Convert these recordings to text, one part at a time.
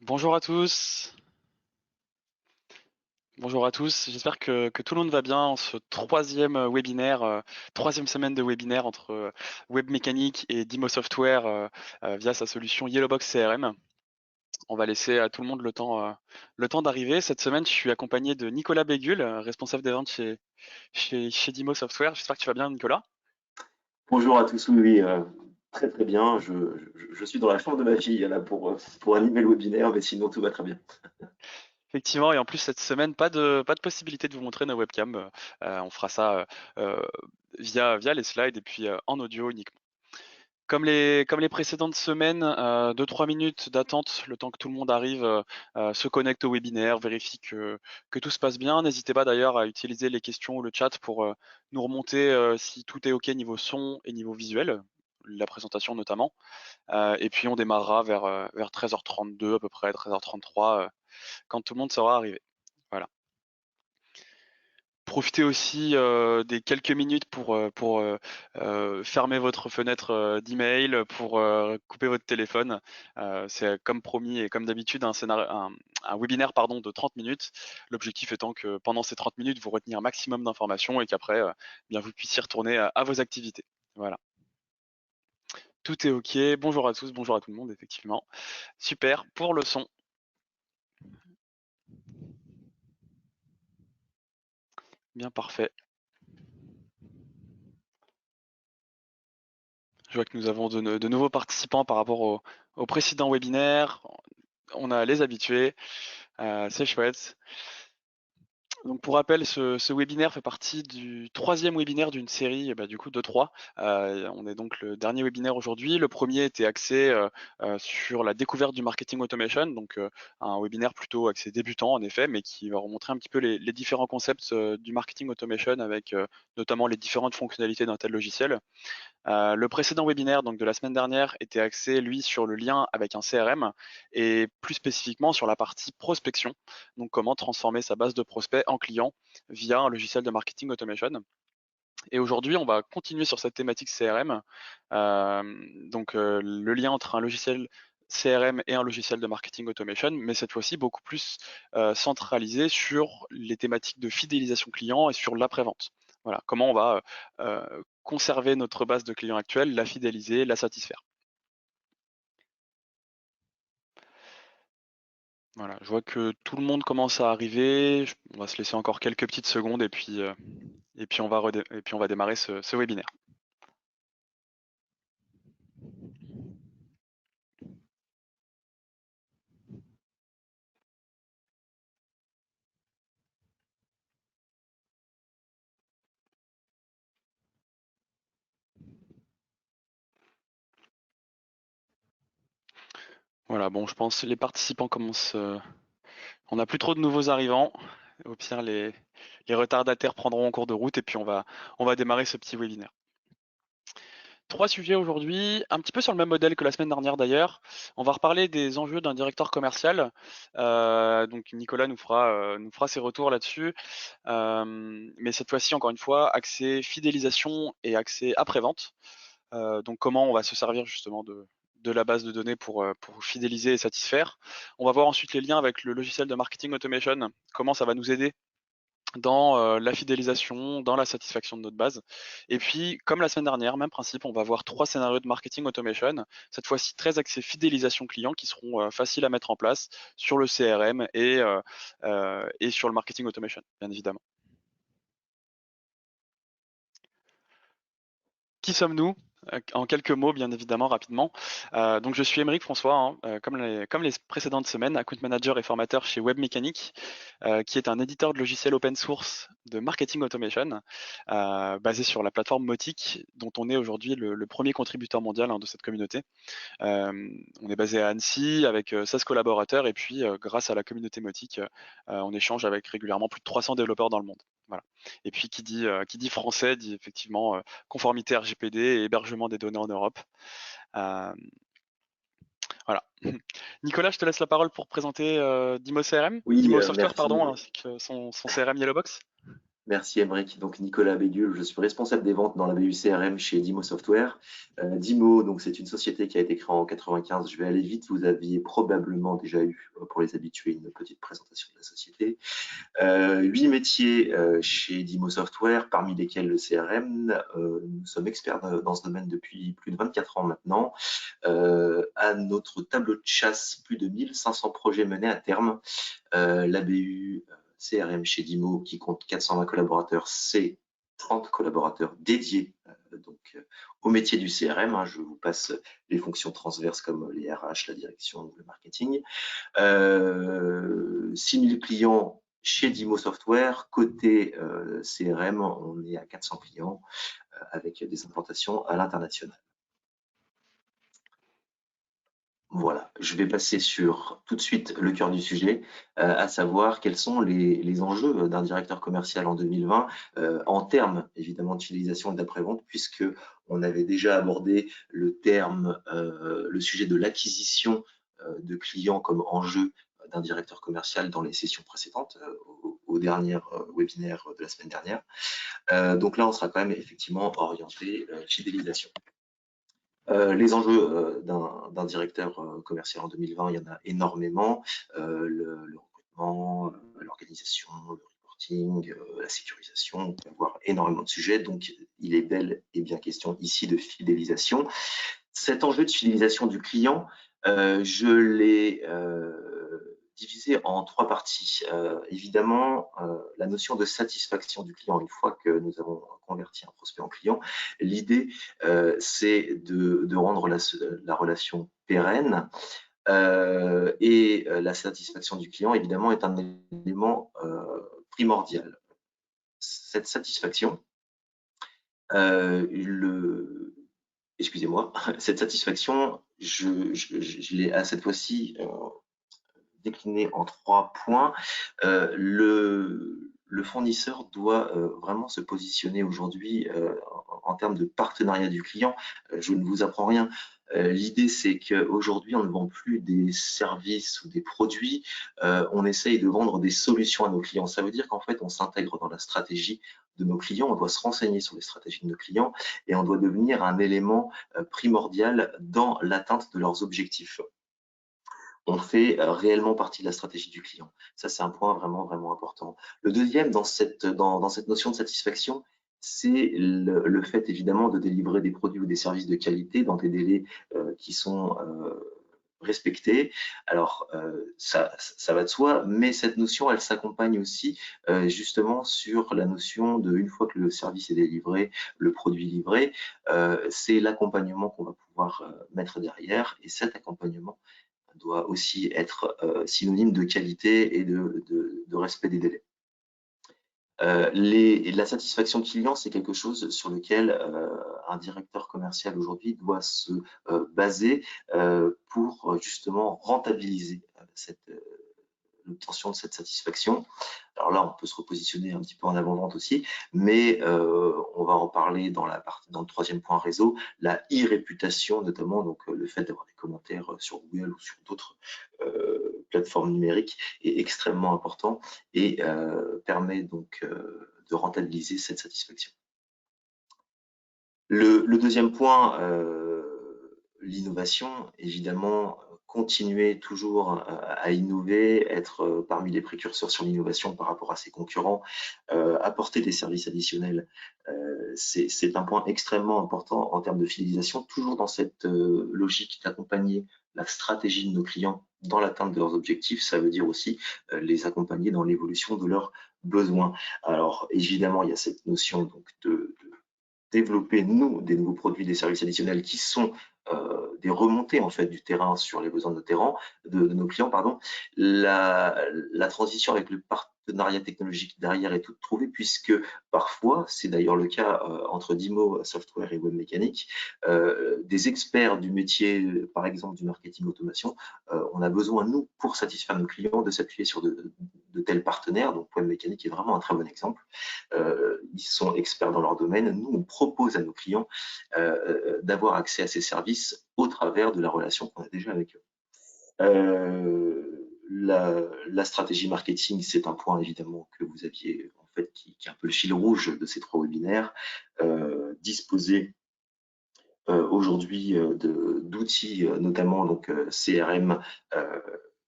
Bonjour à tous. Bonjour à tous. J'espère que tout le monde va bien en ce troisième webinaire, troisième semaine de webinaire entre Webmécanique et Dimo Software via sa solution Yellowbox CRM. On va laisser à tout le monde le temps d'arriver. Cette semaine, je suis accompagné de Nicolas Bégul, responsable des ventes chez Dimo Software. J'espère que tu vas bien, Nicolas. Bonjour à tous, oui, oui, très très bien. Je suis dans la chambre de ma fille là pour animer le webinaire, mais sinon tout va très bien. Effectivement, et en plus cette semaine, pas de possibilité de vous montrer nos webcams. On fera ça via les slides et puis en audio uniquement. Comme les précédentes semaines, 2-3 minutes d'attente, le temps que tout le monde arrive, se connecte au webinaire, vérifie que tout se passe bien. N'hésitez pas d'ailleurs à utiliser les questions ou le chat pour nous remonter si tout est OK niveau son et niveau visuel, la présentation notamment. Et puis on démarrera vers 13h32 à peu près, 13h33, quand tout le monde sera arrivé. Voilà. Profitez aussi des quelques minutes pour fermer votre fenêtre d'email, pour couper votre téléphone. C'est comme promis et comme d'habitude un webinaire pardon, de 30 minutes. L'objectif étant que pendant ces 30 minutes, vous retenez un maximum d'informations et qu'après, bien vous puissiez retourner à vos activités. Voilà. Tout est OK. Bonjour à tous, bonjour à tout le monde, effectivement. Super. Pour le son, bien parfait. Je vois que nous avons de nouveaux participants par rapport au précédent webinaire. On a les habitués, c'est chouette. Donc pour rappel, ce webinaire fait partie du troisième webinaire d'une série, du coup de trois. On est donc le dernier webinaire aujourd'hui. Le premier était axé sur la découverte du marketing automation, donc un webinaire plutôt axé débutant en effet, mais qui va remontrer un petit peu les différents concepts du marketing automation avec notamment les différentes fonctionnalités d'un tel logiciel. Le précédent webinaire donc de la semaine dernière était axé lui sur le lien avec un CRM et plus spécifiquement sur la partie prospection, donc comment transformer sa base de prospects en clients via un logiciel de marketing automation. Et aujourd'hui, on va continuer sur cette thématique CRM, le lien entre un logiciel CRM et un logiciel de marketing automation, mais cette fois-ci beaucoup plus centralisé sur les thématiques de fidélisation client et sur l'après-vente. Voilà, comment on va conserver notre base de clients actuels, la fidéliser, la satisfaire. Voilà, je vois que tout le monde commence à arriver. On va se laisser encore quelques petites secondes et puis on va démarrer ce webinaire. Voilà, bon, je pense que les participants commencent. On n'a plus trop de nouveaux arrivants. Au pire, les retardataires prendront en cours de route et puis on va démarrer ce petit webinaire. Trois sujets aujourd'hui, un petit peu sur le même modèle que la semaine dernière d'ailleurs. On va reparler des enjeux d'un directeur commercial. Donc Nicolas nous fera ses retours là-dessus. Mais cette fois-ci, encore une fois, accès fidélisation et accès après-vente. Donc comment on va se servir justement de la base de données pour fidéliser et satisfaire. On va voir ensuite les liens avec le logiciel de marketing automation, comment ça va nous aider dans la fidélisation, dans la satisfaction de notre base. Et puis, comme la semaine dernière, même principe, on va voir trois scénarios de marketing automation, cette fois-ci très axés fidélisation client qui seront faciles à mettre en place sur le CRM et sur le marketing automation, bien évidemment. Qui sommes-nous? En quelques mots, bien évidemment, rapidement. Donc, je suis Émeric François, hein, comme les précédentes semaines, account manager et formateur chez Webmécanique, qui est un éditeur de logiciels open source de marketing automation, basé sur la plateforme Mautic, dont on est aujourd'hui le premier contributeur mondial de cette communauté. On est basé à Annecy avec 16 collaborateurs et puis grâce à la communauté Mautic, on échange avec régulièrement plus de 300 développeurs dans le monde. Voilà. Et puis qui dit français dit effectivement conformité RGPD et hébergement des données en Europe. Euh, voilà. Nicolas, je te laisse la parole pour présenter Dimo CRM, Oui, Dimo Software merci. pardon, ainsi que son CRM Yellowbox. Merci Emeric. Donc Nicolas Béguul, je suis responsable des ventes dans la BU CRM chez Dimo Software. Dimo, donc c'est une société qui a été créée en 95. Je vais aller vite. Vous aviez probablement déjà eu, pour les habitués, une petite présentation de la société. 8 métiers chez Dimo Software, parmi lesquels le CRM. Nous sommes experts dans ce domaine depuis plus de 24 ans maintenant. À notre tableau de chasse, plus de 1500 projets menés à terme. La BU CRM chez Dimo, qui compte 420 collaborateurs, c'est 30 collaborateurs dédiés au métier du CRM. Je vous passe les fonctions transverses comme les RH, la direction ou le marketing. 6000 clients chez Dimo Software. Côté CRM, on est à 400 clients avec des implantations à l'international. Voilà, je vais passer sur tout de suite le cœur du sujet, à savoir quels sont les enjeux d'un directeur commercial en 2020 en termes évidemment d'utilisation et d'après-vente, puisque on avait déjà abordé le sujet de l'acquisition de clients comme enjeu d'un directeur commercial dans les sessions précédentes, au dernier webinaire de la semaine dernière. Donc là, on sera quand même effectivement orienté fidélisation. Les enjeux d'un directeur commercial en 2020, il y en a énormément. Le recrutement, l'organisation, le reporting, la sécurisation, on peut avoir énormément de sujets. Donc, il est bel et bien question ici de fidélisation. Cet enjeu de fidélisation du client, je l'ai divisé en 3 parties. Évidemment, la notion de satisfaction du client, une fois que nous avons converti un prospect en client, l'idée, c'est de rendre la relation pérenne. Et la satisfaction du client, évidemment, est un élément primordial. Cette satisfaction, excusez-moi, cette satisfaction, je l'ai à cette fois-ci décliné en 3 points. Le fournisseur doit vraiment se positionner aujourd'hui en termes de partenariat du client. Je ne vous apprends rien. L'idée, c'est qu'aujourd'hui, on ne vend plus des services ou des produits, on essaye de vendre des solutions à nos clients. Ça veut dire qu'en fait, on s'intègre dans la stratégie de nos clients, on doit se renseigner sur les stratégies de nos clients et on doit devenir un élément primordial dans l'atteinte de leurs objectifs. On fait réellement partie de la stratégie du client. Ça, c'est un point vraiment, vraiment important. Le deuxième, dans cette notion de satisfaction, c'est le fait évidemment de délivrer des produits ou des services de qualité dans des délais qui sont respectés. Alors, ça va de soi, mais cette notion, elle s'accompagne aussi justement sur la notion de, une fois que le service est délivré, le produit livré, c'est l'accompagnement qu'on va pouvoir mettre derrière, et cet accompagnement doit aussi être synonyme de qualité et de respect des délais. La satisfaction client, c'est quelque chose sur lequel un directeur commercial aujourd'hui doit se baser pour justement rentabiliser l'obtention de cette satisfaction. Alors là, on peut se repositionner un petit peu en avant-vente aussi, mais on va en parler dans le troisième point réseau, la e-réputation notamment, donc le fait d'avoir des commentaires sur Google ou sur d'autres plateformes numériques est extrêmement important et permet donc de rentabiliser cette satisfaction. Le deuxième point, l'innovation, évidemment, continuer toujours à innover, être parmi les précurseurs sur l'innovation par rapport à ses concurrents, apporter des services additionnels, c'est un point extrêmement important en termes de fidélisation, toujours dans cette logique d'accompagner la stratégie de nos clients dans l'atteinte de leurs objectifs. Ça veut dire aussi les accompagner dans l'évolution de leurs besoins. Alors évidemment, il y a cette notion donc de développer, nous, des nouveaux produits, des services additionnels qui sont des remontées en fait du terrain sur les besoins de nos clients. Pardon. La transition avec le partenariat technologique derrière est toute trouvée, puisque parfois, c'est d'ailleurs le cas entre Dimo Software et Webmécanique, des experts du métier, par exemple du marketing automation, on a besoin, nous, pour satisfaire nos clients, de s'appuyer sur de tels partenaires. Donc Webmécanique est vraiment un très bon exemple. Ils sont experts dans leur domaine. Nous, on propose à nos clients d'avoir accès à ces services au travers de la relation qu'on a déjà avec eux. La stratégie marketing, c'est un point évidemment que vous aviez fait, qui est un peu le fil rouge de ces 3 webinaires, disposer aujourd'hui d'outils, notamment donc CRM,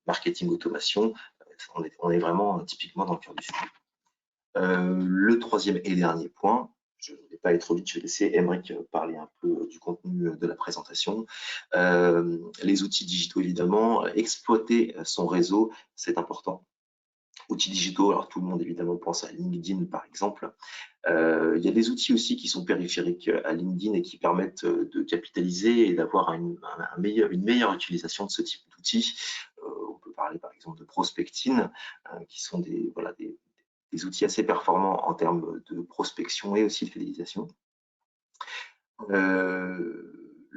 marketing automation, on est vraiment typiquement dans le cœur du sujet. Le troisième et dernier point, je ne vais pas aller trop vite, je vais laisser Aymeric parler un peu du contenu de la présentation. Les outils digitaux, évidemment, exploiter son réseau, c'est important. Outils digitaux, alors tout le monde évidemment pense à LinkedIn par exemple. Il y a des outils aussi qui sont périphériques à LinkedIn et qui permettent de capitaliser et d'avoir une meilleure utilisation de ce type d'outils. On peut parler par exemple de Prospectin, qui sont des outils assez performants en termes de prospection et aussi de fidélisation.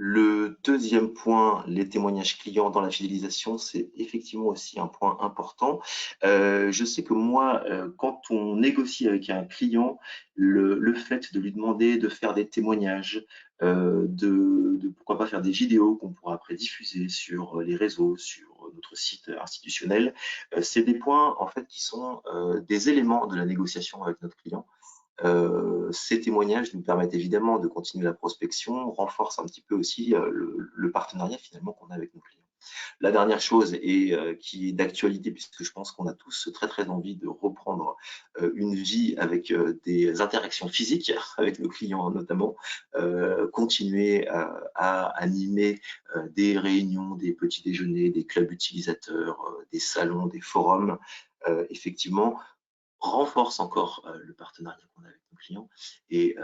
Le deuxième point, les témoignages clients dans la fidélisation, c'est effectivement aussi un point important. Je sais que moi, quand on négocie avec un client, le fait de lui demander de faire des témoignages, de pourquoi pas faire des vidéos qu'on pourra après diffuser sur les réseaux, sur notre site institutionnel, c'est des points en fait qui sont des éléments de la négociation avec notre client. Ces témoignages nous permettent évidemment de continuer la prospection, renforcent un petit peu aussi le partenariat finalement qu'on a avec nos clients. La dernière chose, et qui est d'actualité, puisque je pense qu'on a tous très très envie de reprendre une vie avec des interactions physiques avec nos clients notamment, continuer à animer des réunions, des petits déjeuners, des clubs utilisateurs, des salons, des forums, effectivement, renforce encore le partenariat qu'on a avec nos clients et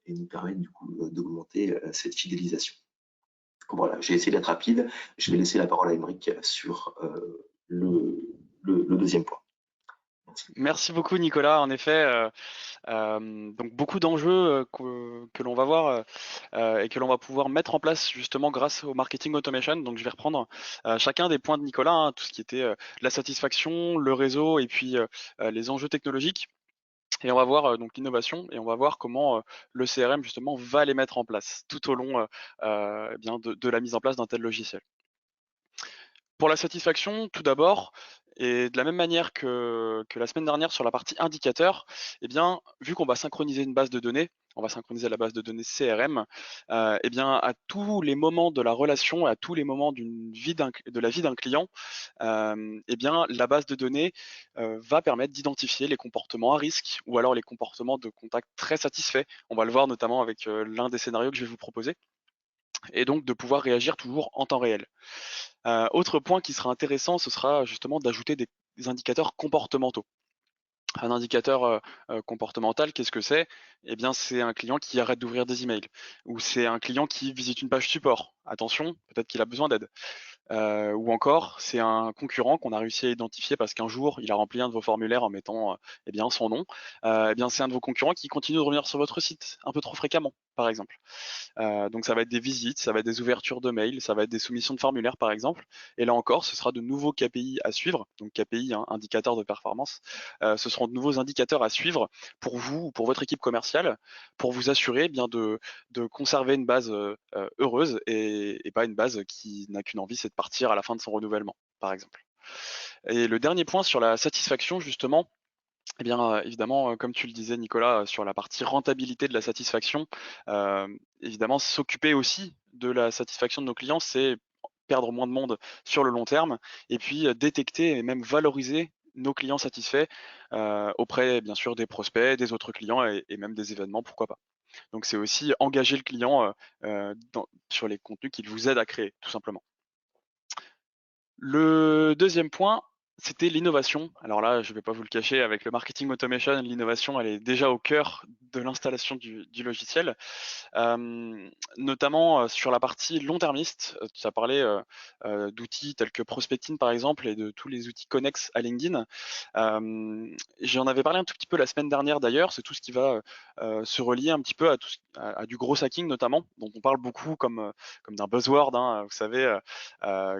nous permet du coup d'augmenter cette fidélisation. Voilà, j'ai essayé d'être rapide. Je vais laisser la parole à Aymeric sur le deuxième point. Merci. Merci beaucoup Nicolas. En effet, donc beaucoup d'enjeux que l'on va voir et que l'on va pouvoir mettre en place justement grâce au marketing automation. Donc je vais reprendre chacun des points de Nicolas, hein, tout ce qui était la satisfaction, le réseau et puis les enjeux technologiques. Et on va voir donc l'innovation et on va voir comment le CRM justement va les mettre en place tout au long eh bien de la mise en place d'un tel logiciel. Pour la satisfaction, tout d'abord, et de la même manière que la semaine dernière sur la partie indicateur, eh bien, vu qu'on va synchroniser une base de données, on va synchroniser la base de données CRM, eh bien, à tous les moments de la relation, à tous les moments de la vie d'un client, eh bien, la base de données va permettre d'identifier les comportements à risque ou alors les comportements de contact très satisfaits. On va le voir notamment avec l'un des scénarios que je vais vous proposer, et donc de pouvoir réagir toujours en temps réel. Autre point qui sera intéressant, ce sera justement d'ajouter des indicateurs comportementaux. Un indicateur comportemental, qu'est-ce que c'est? Eh bien, c'est un client qui arrête d'ouvrir des emails, ou c'est un client qui visite une page support. Attention, peut-être qu'il a besoin d'aide. Ou encore, c'est un concurrent qu'on a réussi à identifier parce qu'un jour, il a rempli un de vos formulaires en mettant eh bien, son nom. Eh bien, c'est un de vos concurrents qui continue de revenir sur votre site un peu trop fréquemment, par exemple. Donc ça va être des visites, ça va être des ouvertures de mails, ça va être des soumissions de formulaires par exemple. Et là encore, ce sera de nouveaux KPI à suivre, donc KPI, hein, indicateurs de performance. Ce seront de nouveaux indicateurs à suivre pour vous ou pour votre équipe commerciale, pour vous assurer bien de conserver une base heureuse et pas une base qui n'a qu'une envie, c'est de partir à la fin de son renouvellement, par exemple. Et le dernier point sur la satisfaction, justement, eh bien, évidemment, comme tu le disais Nicolas, sur la partie rentabilité de la satisfaction, évidemment s'occuper aussi de la satisfaction de nos clients, c'est perdre moins de monde sur le long terme et puis, détecter et même valoriser nos clients satisfaits, auprès bien sûr des prospects, des autres clients et même des événements, pourquoi pas. Donc c'est aussi engager le client, sur les contenus qu'il vous aide à créer, tout simplement. Le deuxième point, c'était l'innovation. Alors là, je ne vais pas vous le cacher, avec le marketing automation, l'innovation, elle est déjà au cœur de l'installation du logiciel. Notamment sur la partie long-termiste. Tu as parlé d'outils tels que Prospectin par exemple et de tous les outils connexes à LinkedIn. J'en avais parlé un tout petit peu la semaine dernière d'ailleurs, c'est tout ce qui va se relier un petit peu à du gros hacking notamment, dont on parle beaucoup comme d'un buzzword, hein, vous savez,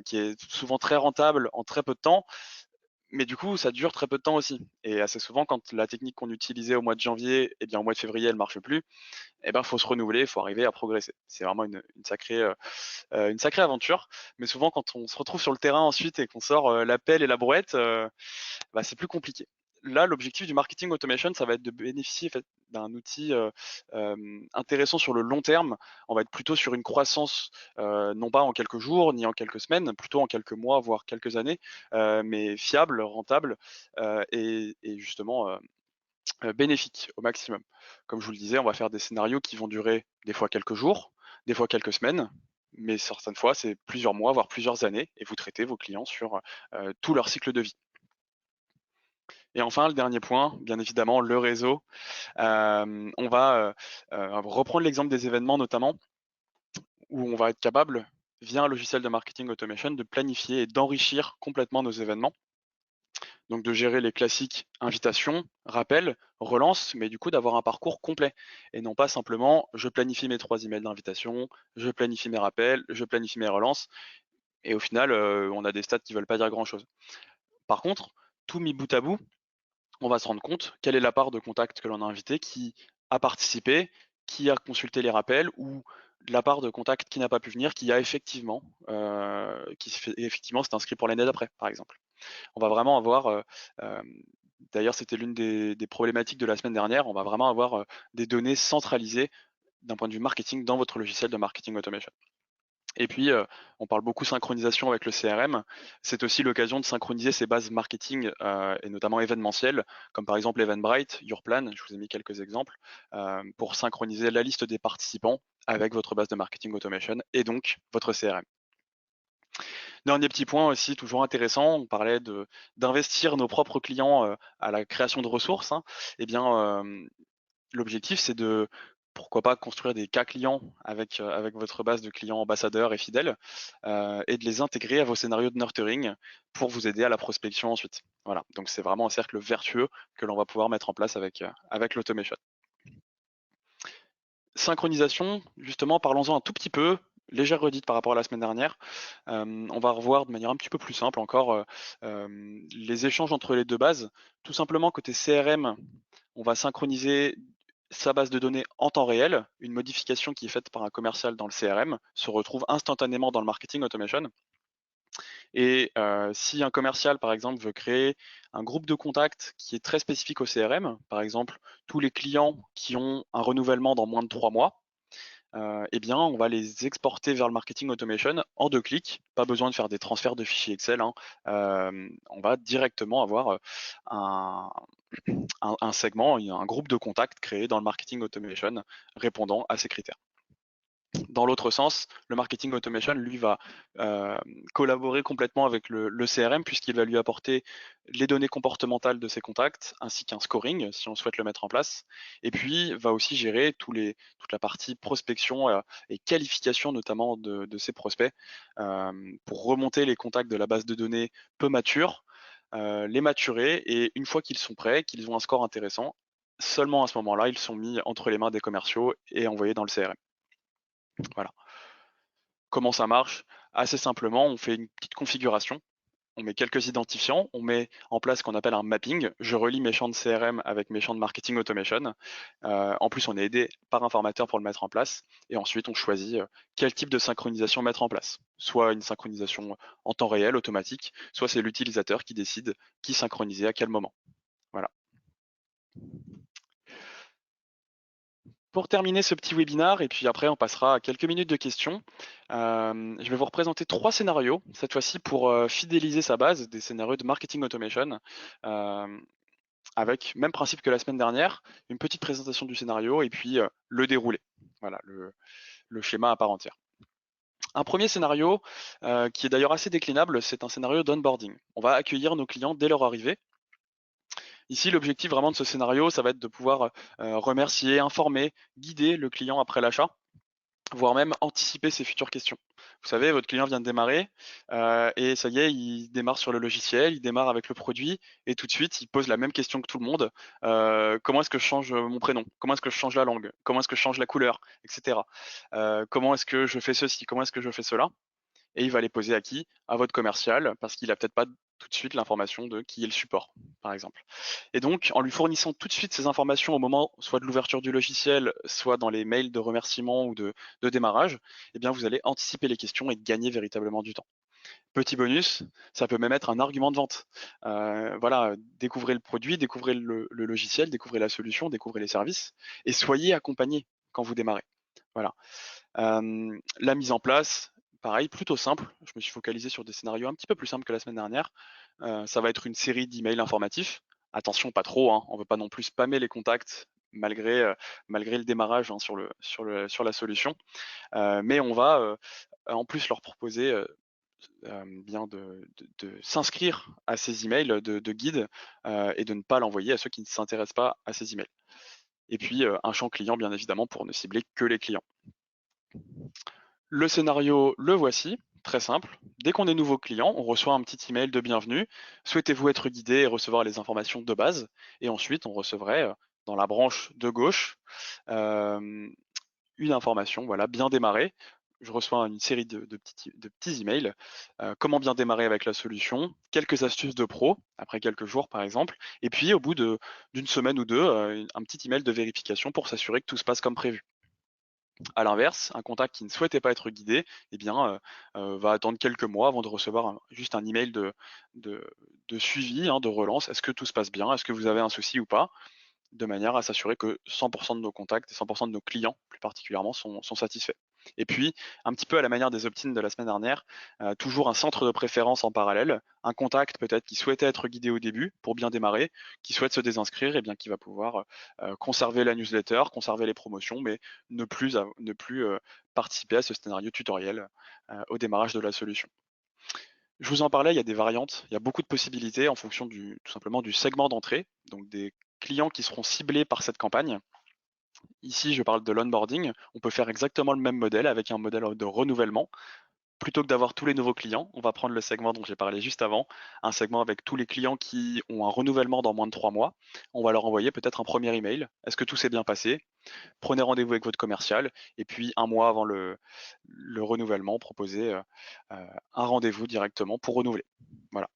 qui est souvent très rentable en très peu de temps, mais du coup, ça dure très peu de temps aussi. Et assez souvent, quand la technique qu'on utilisait au mois de janvier, eh bien, au mois de février, elle marche plus, eh ben, faut se renouveler, il faut arriver à progresser. C'est vraiment une sacrée aventure. Mais souvent, quand on se retrouve sur le terrain ensuite et qu'on sort la pelle et la brouette, bah, c'est plus compliqué. là, l'objectif du marketing automation, ça va être de bénéficier d'un outil intéressant sur le long terme. On va être plutôt sur une croissance, non pas en quelques jours ni en quelques semaines, plutôt en quelques mois, voire quelques années, mais fiable, rentable et justement bénéfique au maximum. Comme je vous le disais, on va faire des scénarios qui vont durer des fois quelques jours, des fois quelques semaines, mais certaines fois c'est plusieurs mois, voire plusieurs années, et vous traitez vos clients sur tout leur cycle de vie. Et enfin, le dernier point, bien évidemment, le réseau. On va reprendre l'exemple des événements notamment, où on va être capable, via un logiciel de marketing automation, de planifier et d'enrichir complètement nos événements. Donc de gérer les classiques invitations, rappels, relances, mais du coup d'avoir un parcours complet et non pas simplement je planifie mes 3 emails d'invitation, je planifie mes rappels, je planifie mes relances et au final on a des stats qui veulent pas dire grand-chose. Par contre, tout mis bout à bout, on va se rendre compte quelle est la part de contact que l'on a invité qui a participé, qui a consulté les rappels ou de la part de contact qui n'a pas pu venir, qui a effectivement, effectivement s'est inscrit pour l'année d'après, par exemple. On va vraiment avoir, d'ailleurs c'était l'une des problématiques de la semaine dernière, on va vraiment avoir des données centralisées d'un point de vue marketing dans votre logiciel de marketing automation. Et puis, on parle beaucoup synchronisation avec le CRM. C'est aussi l'occasion de synchroniser ces bases marketing et notamment événementielles, comme par exemple Eventbrite, Yourplan, je vous ai mis quelques exemples, pour synchroniser la liste des participants avec votre base de marketing automation et donc votre CRM. Dernier petit point aussi, toujours intéressant, on parlait d'investir nos propres clients à la création de ressources. Hein. Eh bien, l'objectif, c'est de, pourquoi pas, construire des cas clients avec votre base de clients ambassadeurs et fidèles et de les intégrer à vos scénarios de nurturing pour vous aider à la prospection ensuite. Voilà, donc c'est vraiment un cercle vertueux que l'on va pouvoir mettre en place avec l'automation. Synchronisation, justement, parlons-en un tout petit peu, légère redite par rapport à la semaine dernière. On va revoir de manière un petit peu plus simple encore les échanges entre les deux bases. Tout simplement, côté CRM, on va synchroniser sa base de données en temps réel. Une modification qui est faite par un commercial dans le CRM se retrouve instantanément dans le marketing automation. Et si un commercial, par exemple, veut créer un groupe de contacts qui est très spécifique au CRM, par exemple, tous les clients qui ont un renouvellement dans moins de 3 mois, eh bien, on va les exporter vers le marketing automation en 2 clics. Pas besoin de faire des transferts de fichiers Excel. Hein. On va directement avoir un segment, un groupe de contacts créé dans le marketing automation répondant à ces critères. Dans l'autre sens, le marketing automation, lui, va collaborer complètement avec le CRM puisqu'il va lui apporter les données comportementales de ses contacts ainsi qu'un scoring si on souhaite le mettre en place. Et puis, va aussi gérer toute la partie prospection et qualification notamment de ses prospects pour remonter les contacts de la base de données peu matures, les maturer et une fois qu'ils sont prêts, qu'ils ont un score intéressant, seulement à ce moment-là, ils sont mis entre les mains des commerciaux et envoyés dans le CRM. Voilà. Comment ça marche? Assez simplement, on fait une petite configuration, on met quelques identifiants, on met en place ce qu'on appelle un mapping. Je relie mes champs de CRM avec mes champs de marketing automation. En plus, on est aidé par un formateur pour le mettre en place. Et ensuite, on choisit quel type de synchronisation mettre en place. Soit une synchronisation en temps réel, automatique, soit c'est l'utilisateur qui décide qui synchroniser à quel moment. Voilà. Pour terminer ce petit webinar, et puis après on passera à quelques minutes de questions, je vais vous représenter 3 scénarios, cette fois-ci pour fidéliser sa base, des scénarios de marketing automation, avec même principe que la semaine dernière, une petite présentation du scénario et puis le déroulé. Voilà, le schéma à part entière. Un premier scénario, qui est d'ailleurs assez déclinable, c'est un scénario d'onboarding. On va accueillir nos clients dès leur arrivée. Ici, l'objectif vraiment de ce scénario, ça va être de pouvoir remercier, informer, guider le client après l'achat, voire même anticiper ses futures questions. Vous savez, votre client vient de démarrer et ça y est, il démarre sur le logiciel, il démarre avec le produit et tout de suite, il pose la même question que tout le monde. Comment est-ce que je change mon prénom? Comment est-ce que je change la langue? Comment est-ce que je change la couleur? Etc. Comment est-ce que je fais ceci? Comment est-ce que je fais cela? Et il va les poser à qui? À votre commercial, parce qu'il a peut-être pas tout de suite l'information de qui est le support, par exemple. Et donc, en lui fournissant tout de suite ces informations au moment soit de l'ouverture du logiciel, soit dans les mails de remerciement ou de démarrage, eh bien, vous allez anticiper les questions et gagner véritablement du temps. Petit bonus, ça peut même être un argument de vente. Voilà, découvrez le produit, découvrez le logiciel, découvrez la solution, découvrez les services et soyez accompagné quand vous démarrez. Voilà. La mise en place, pareil, plutôt simple. Je me suis focalisé sur des scénarios un petit peu plus simples que la semaine dernière. Ça va être une série d'emails informatifs. Attention, pas trop, hein, on ne veut pas non plus spammer les contacts malgré le démarrage, hein, sur la solution. Mais on va en plus leur proposer bien de s'inscrire à ces emails de guide et de ne pas l'envoyer à ceux qui ne s'intéressent pas à ces emails. Et puis un champ client, bien évidemment, pour ne cibler que les clients. Le scénario, le voici, très simple. Dès qu'on est nouveau client, on reçoit un petit email de bienvenue. Souhaitez-vous être guidé et recevoir les informations de base? Et ensuite, on recevrait dans la branche de gauche une information, voilà, bien démarrer. Je reçois une série de petits emails. Comment bien démarrer avec la solution? Quelques astuces de pro, après quelques jours par exemple. Et puis au bout d'une semaine ou deux, un petit email de vérification pour s'assurer que tout se passe comme prévu. À l'inverse, un contact qui ne souhaitait pas être guidé, eh bien, va attendre quelques mois avant de recevoir juste un email de suivi, hein, de relance. Est-ce que tout se passe bien? Est-ce que vous avez un souci ou pas? De manière à s'assurer que 100% de nos contacts et 100% de nos clients, plus particulièrement, sont satisfaits. Et puis, un petit peu à la manière des opt-in de la semaine dernière, toujours un centre de préférence en parallèle, un contact peut-être qui souhaitait être guidé au début pour bien démarrer, qui souhaite se désinscrire, et bien qui va pouvoir conserver la newsletter, conserver les promotions, mais ne plus participer à ce scénario tutoriel au démarrage de la solution. Je vous en parlais, il y a des variantes, il y a beaucoup de possibilités en fonction tout simplement du segment d'entrée, donc des clients qui seront ciblés par cette campagne. Ici, je parle de l'onboarding. On peut faire exactement le même modèle avec un modèle de renouvellement. Plutôt que d'avoir tous les nouveaux clients, on va prendre le segment dont j'ai parlé juste avant, un segment avec tous les clients qui ont un renouvellement dans moins de 3 mois. On va leur envoyer peut-être un premier email. Est-ce que tout s'est bien passé? Prenez rendez-vous avec votre commercial et puis un mois avant le renouvellement, proposez un rendez-vous directement pour renouveler. Voilà.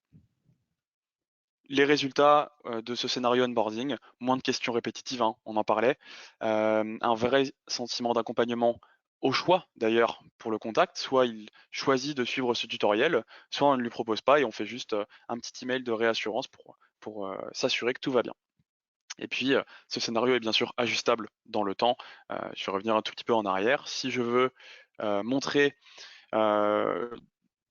Les résultats de ce scénario onboarding, moins de questions répétitives, hein, on en parlait, un vrai sentiment d'accompagnement au choix d'ailleurs pour le contact, soit il choisit de suivre ce tutoriel, soit on ne lui propose pas et on fait juste un petit email de réassurance pour s'assurer que tout va bien. Et puis ce scénario est bien sûr ajustable dans le temps. Je vais revenir un tout petit peu en arrière. Si je veux montrer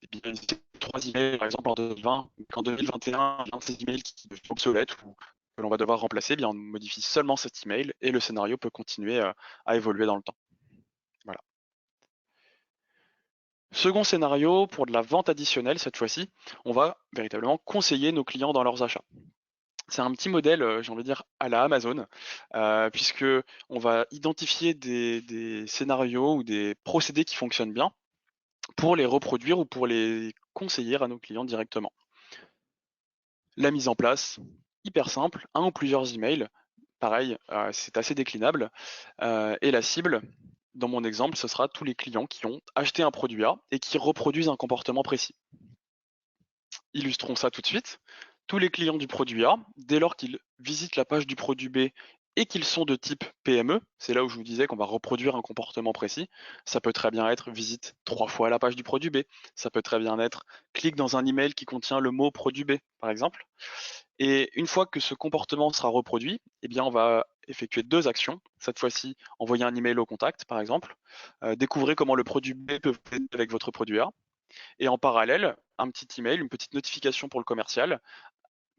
et bien, c'est 3 emails, par exemple, en 2020, qu'en 2021, un de ces emails qui devient obsolète ou que l'on va devoir remplacer, eh bien, on modifie seulement cet email et le scénario peut continuer à évoluer dans le temps. Voilà. Second scénario, pour de la vente additionnelle, cette fois-ci, on va véritablement conseiller nos clients dans leurs achats. C'est un petit modèle, j'ai envie de dire, à la Amazon, puisque on va identifier des scénarios ou des procédés qui fonctionnent bien pour les reproduire ou pour les conseiller à nos clients directement. La mise en place, hyper simple, un ou plusieurs emails, pareil, c'est assez déclinable. Et la cible, dans mon exemple, ce sera tous les clients qui ont acheté un produit A et qui reproduisent un comportement précis. Illustrons ça tout de suite. Tous les clients du produit A, dès lors qu'ils visitent la page du produit B et qu'ils sont de type PME, c'est là où je vous disais qu'on va reproduire un comportement précis. Ça peut très bien être visite 3 fois la page du produit B. Ça peut très bien être clique dans un email qui contient le mot produit B, par exemple. Et une fois que ce comportement sera reproduit, eh bien, on va effectuer 2 actions. Cette fois-ci, envoyer un email au contact, par exemple. Découvrez comment le produit B peut vous aider avec votre produit A. Et en parallèle, un petit email, une petite notification pour le commercial.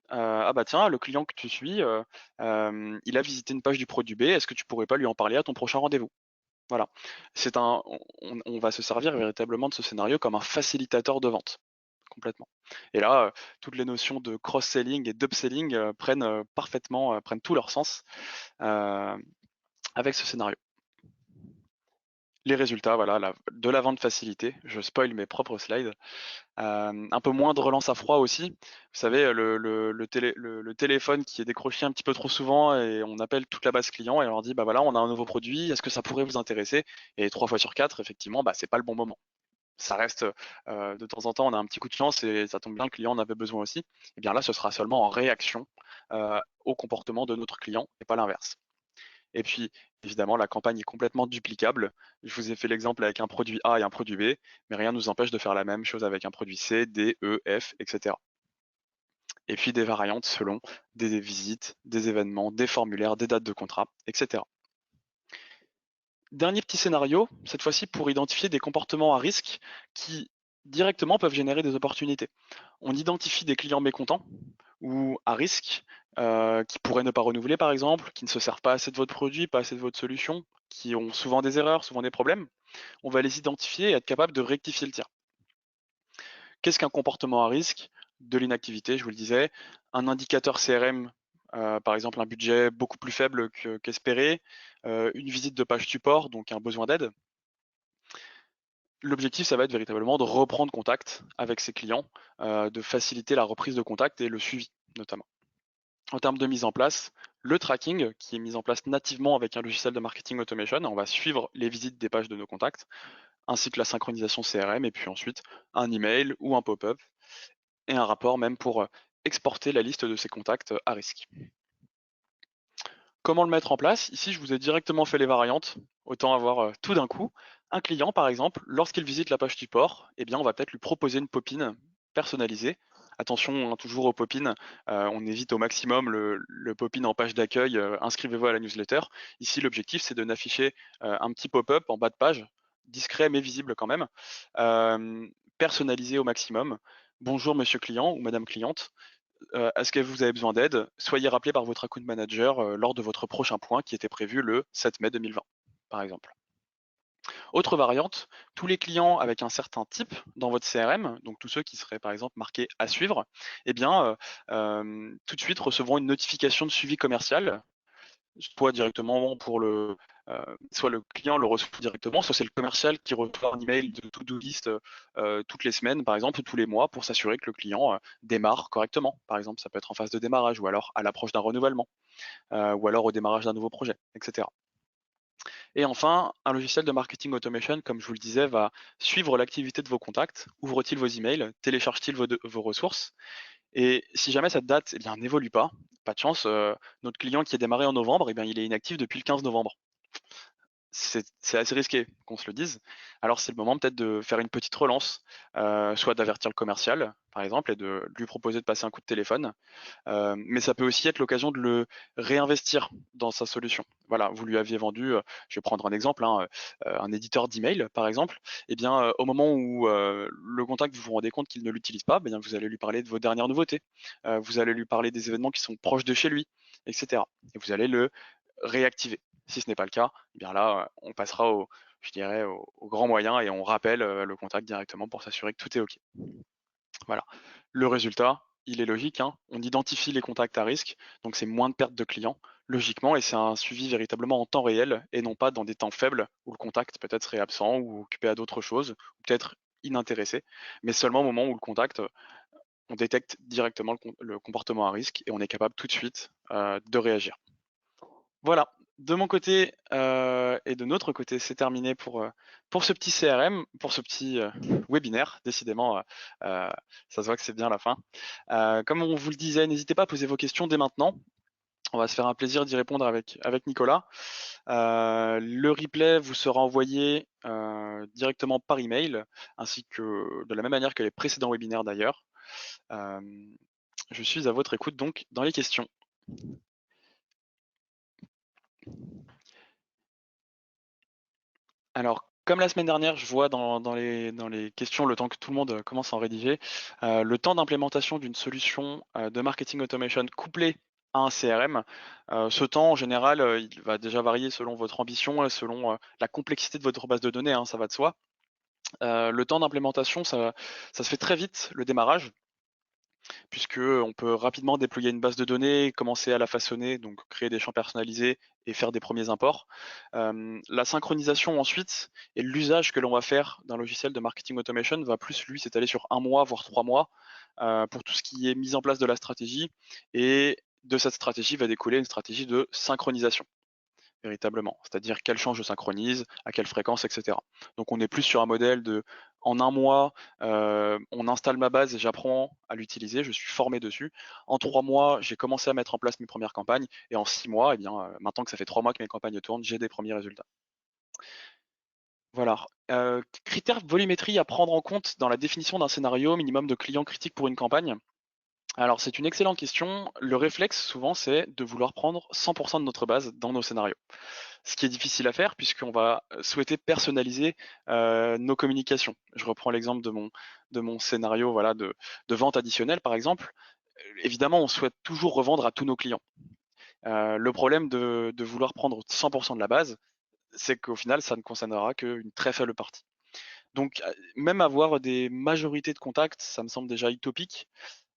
Ah bah tiens, le client que tu suis, il a visité une page du produit B. Est-ce que tu pourrais pas lui en parler à ton prochain rendez-vous? Voilà. On va se servir véritablement de ce scénario comme un facilitateur de vente, complètement. Et là, toutes les notions de cross-selling et d'upselling prennent tout leur sens avec ce scénario. Les résultats, voilà, de la vente facilitée. Je spoil mes propres slides. Un peu moins de relance à froid aussi. Vous savez, le téléphone qui est décroché un petit peu trop souvent et on appelle toute la base client et on leur dit, bah voilà, on a un nouveau produit, est-ce que ça pourrait vous intéresser? Et 3 fois sur 4, effectivement, bah, c'est pas le bon moment. Ça reste, de temps en temps, on a un petit coup de chance et ça tombe bien, le client en avait besoin aussi. Et bien là, ce sera seulement en réaction au comportement de notre client et pas l'inverse. Et puis, évidemment, la campagne est complètement duplicable. Je vous ai fait l'exemple avec un produit A et un produit B, mais rien ne nous empêche de faire la même chose avec un produit C, D, E, F, etc. Et puis des variantes selon des visites, des événements, des formulaires, des dates de contrat, etc. Dernier petit scénario, cette fois-ci pour identifier des comportements à risque qui directement peuvent générer des opportunités. On identifie des clients mécontents ou à risque qui pourraient ne pas renouveler par exemple, qui ne se servent pas assez de votre produit, pas assez de votre solution, qui ont souvent des erreurs, souvent des problèmes. On va les identifier et être capable de rectifier le tir. Qu'est-ce qu'un comportement à risque? De l'inactivité, je vous le disais, un indicateur CRM, par exemple un budget beaucoup plus faible qu'espéré, une visite de page support, donc un besoin d'aide. L'objectif, ça va être véritablement de reprendre contact avec ses clients, de faciliter la reprise de contact et le suivi notamment. En termes de mise en place, le tracking qui est mis en place nativement avec un logiciel de marketing automation, on va suivre les visites des pages de nos contacts, ainsi que la synchronisation CRM et puis ensuite un email ou un pop-up et un rapport même pour exporter la liste de ces contacts à risque. Comment le mettre en place? Ici, je vous ai directement fait les variantes, autant avoir tout d'un coup. Un client, par exemple, lorsqu'il visite la page support, eh bien, on va peut-être lui proposer une popine personnalisée. Attention, hein, toujours aux popines, on évite au maximum le popine en page d'accueil, inscrivez-vous à la newsletter. Ici, l'objectif, c'est de n'afficher un petit pop-up en bas de page, discret mais visible quand même, personnalisé au maximum. Bonjour monsieur client ou madame cliente, est-ce que vous avez besoin d'aide? Soyez rappelé par votre account manager lors de votre prochain point qui était prévu le 7 mai 2020, par exemple. Autre variante, tous les clients avec un certain type dans votre CRM, donc tous ceux qui seraient par exemple marqués à suivre, eh bien, tout de suite recevront une notification de suivi commercial, soit directement pour soit le client le reçoit directement, soit c'est le commercial qui reçoit un email de to-do list toutes les semaines, par exemple, ou tous les mois, pour s'assurer que le client démarre correctement. Par exemple, ça peut être en phase de démarrage, ou alors à l'approche d'un renouvellement, ou alors au démarrage d'un nouveau projet, etc. Et enfin, un logiciel de marketing automation, comme je vous le disais, va suivre l'activité de vos contacts, ouvre-t-il vos emails, télécharge-t-il vos ressources, et si jamais cette date n'évolue pas de chance, notre client qui est démarré en novembre, il est inactif depuis le 15 novembre. C'est assez risqué qu'on se le dise. Alors c'est le moment peut-être de faire une petite relance, soit d'avertir le commercial, par exemple, et de lui proposer de passer un coup de téléphone. Mais ça peut aussi être l'occasion de le réinvestir dans sa solution. Voilà, vous lui aviez vendu, je vais prendre un exemple, hein, un éditeur d'email, par exemple. Eh bien, au moment où le contact, vous vous rendez compte qu'il ne l'utilise pas, eh bien, vous allez lui parler de vos dernières nouveautés. Vous allez lui parler des événements qui sont proches de chez lui, etc. Et vous allez le réactiver. Si ce n'est pas le cas, eh bien là, on passera je dirais, au grand moyen et on rappelle le contact directement pour s'assurer que tout est OK. Voilà. Le résultat, il est logique, hein. On identifie les contacts à risque, donc c'est moins de pertes de clients, logiquement, et c'est un suivi véritablement en temps réel et non pas dans des temps faibles où le contact peut-être serait absent ou occupé à d'autres choses, ou peut-être inintéressé, mais seulement au moment où le contact, on détecte directement le comportement à risque et on est capable tout de suite de réagir. Voilà, de mon côté et de notre côté, c'est terminé pour ce petit CRM, pour ce petit webinaire. Décidément, ça se voit que c'est bien la fin. Comme on vous le disait, n'hésitez pas à poser vos questions dès maintenant. On va se faire un plaisir d'y répondre avec Nicolas. Le replay vous sera envoyé directement par email, ainsi que de la même manière que les précédents webinaires d'ailleurs. Je suis à votre écoute donc dans les questions. Alors, comme la semaine dernière, je vois dans les questions, le temps que tout le monde commence à en rédiger, le temps d'implémentation d'une solution de marketing automation couplée à un CRM, ce temps, en général, il va déjà varier selon votre ambition et selon la complexité de votre base de données, hein, ça va de soi. Le temps d'implémentation, ça se fait très vite, le démarrage, puisque on peut rapidement déployer une base de données, commencer à la façonner, donc créer des champs personnalisés et faire des premiers imports. La synchronisation ensuite et l'usage que l'on va faire d'un logiciel de marketing automation va plus lui s'étaler sur 1 mois, voire 3 mois, pour tout ce qui est mise en place de la stratégie, et de cette stratégie va découler une stratégie de synchronisation. véritablement. C'est-à-dire quel champ je synchronise, à quelle fréquence, etc. Donc on est plus sur un modèle de, en un mois, on installe ma base et j'apprends à l'utiliser, je suis formé dessus. En 3 mois, j'ai commencé à mettre en place mes premières campagnes, et en 6 mois, eh bien, maintenant que ça fait 3 mois que mes campagnes tournent, j'ai des premiers résultats. Voilà. Critères volumétrie à prendre en compte dans la définition d'un scénario minimum de clients critiques pour une campagne. Alors c'est une excellente question. Le réflexe souvent c'est de vouloir prendre 100% de notre base dans nos scénarios. Ce qui est difficile à faire puisqu'on va souhaiter personnaliser nos communications. Je reprends l'exemple de mon scénario voilà, de vente additionnelle par exemple. Évidemment on souhaite toujours revendre à tous nos clients. Le problème de vouloir prendre 100% de la base, c'est qu'au final ça ne concernera qu'une très faible partie. Donc, même avoir des majorités de contacts, ça me semble déjà utopique.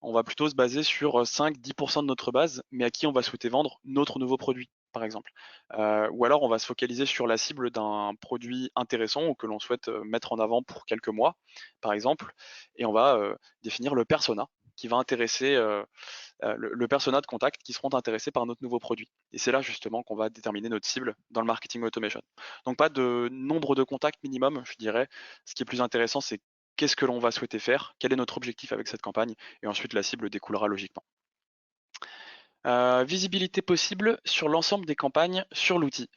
On va plutôt se baser sur 5-10% de notre base, mais à qui on va souhaiter vendre notre nouveau produit, par exemple. Ou alors, on va se focaliser sur la cible d'un produit intéressant ou que l'on souhaite mettre en avant pour quelques mois, par exemple, et on va définir le persona qui va intéresser le persona de contact qui seront intéressés par notre nouveau produit. Et c'est là justement qu'on va déterminer notre cible dans le marketing automation. Donc pas de nombre de contacts minimum, je dirais. Ce qui est plus intéressant, c'est qu'est-ce que l'on va souhaiter faire, quel est notre objectif avec cette campagne, et ensuite la cible découlera logiquement. Visibilité possible sur l'ensemble des campagnes sur l'outil.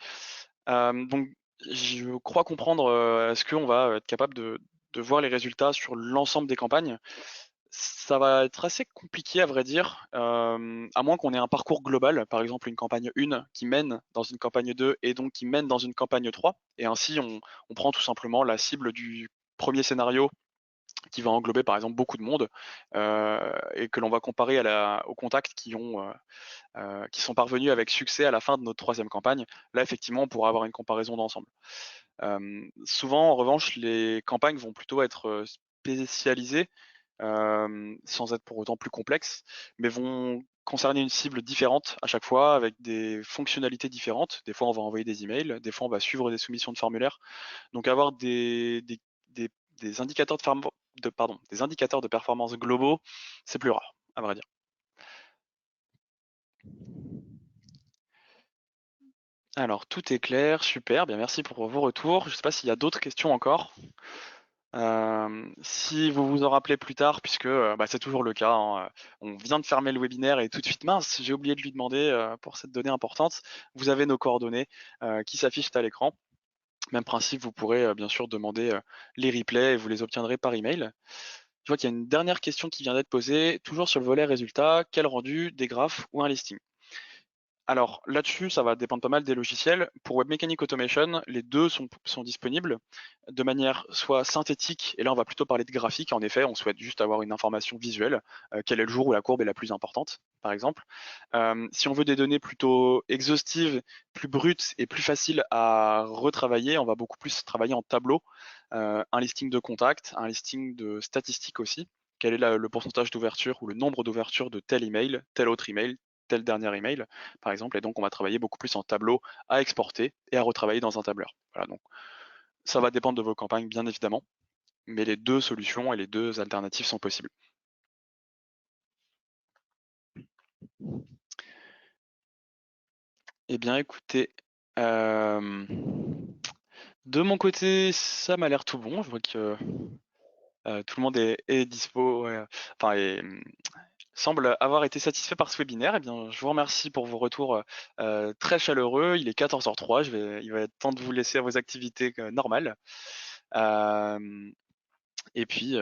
Donc je crois comprendre, est-ce qu'on va être capable de voir les résultats sur l'ensemble des campagnes? Ça va être assez compliqué à vrai dire, à moins qu'on ait un parcours global, par exemple une campagne 1 qui mène dans une campagne 2 et donc qui mène dans une campagne 3, et ainsi on prend tout simplement la cible du premier scénario qui va englober par exemple beaucoup de monde, et que l'on va comparer aux contacts qui sont parvenus avec succès à la fin de notre troisième campagne. Là effectivement on pourra avoir une comparaison d'ensemble. Souvent en revanche les campagnes vont plutôt être spécialisées, sans être pour autant plus complexes, mais vont concerner une cible différente à chaque fois, avec des fonctionnalités différentes. Des fois, on va envoyer des emails, des fois, on va suivre des soumissions de formulaires. Donc, avoir des indicateurs des indicateurs de performance globaux, c'est plus rare, à vrai dire. Alors, tout est clair, super, bien merci pour vos retours. Je ne sais pas s'il y a d'autres questions encore. Si vous vous en rappelez plus tard, puisque bah, c'est toujours le cas, hein, on vient de fermer le webinaire et tout de suite, mince, j'ai oublié de lui demander pour cette donnée importante. Vous avez nos coordonnées qui s'affichent à l'écran. Même principe, vous pourrez bien sûr demander les replays et vous les obtiendrez par email. Je vois qu'il y a une dernière question qui vient d'être posée, toujours sur le volet résultat, quel rendu, des graphes ou un listing? Alors là-dessus, ça va dépendre pas mal des logiciels. Pour Webmechanic Automation, les deux sont disponibles de manière soit synthétique, et là on va plutôt parler de graphique. En effet, on souhaite juste avoir une information visuelle, quel est le jour où la courbe est la plus importante, par exemple. Si on veut des données plutôt exhaustives, plus brutes et plus faciles à retravailler, on va beaucoup plus travailler en tableau. Un listing de contacts, un listing de statistiques aussi. Quel est le pourcentage d'ouverture ou le nombre d'ouvertures de tel email, tel autre email, tel dernier email, par exemple, et donc on va travailler beaucoup plus en tableau à exporter et à retravailler dans un tableur. Voilà, donc ça va dépendre de vos campagnes, bien évidemment, mais les deux solutions et les deux alternatives sont possibles. Eh bien, écoutez, de mon côté, ça m'a l'air tout bon. Je vois que tout le monde est dispo, ouais, enfin, semble avoir été satisfait par ce webinaire. Eh bien, je vous remercie pour vos retours très chaleureux. Il est 14h03, il va être temps de vous laisser à vos activités normales. Et puis,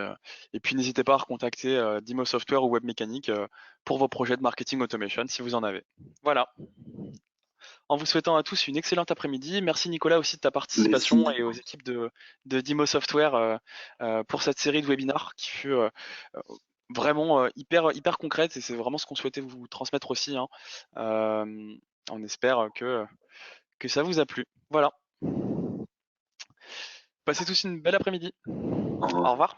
n'hésitez pas à recontacter Dimo Software ou Webmechanic pour vos projets de marketing automation si vous en avez. Voilà. En vous souhaitant à tous une excellente après-midi. Merci Nicolas aussi de ta Merci. participation et aux équipes de Dimo Software pour cette série de webinars qui fut vraiment hyper concrète, et c'est vraiment ce qu'on souhaitait vous transmettre aussi, hein. On espère que ça vous a plu. Voilà. Passez tous une belle après-midi. Au Au revoir. revoir.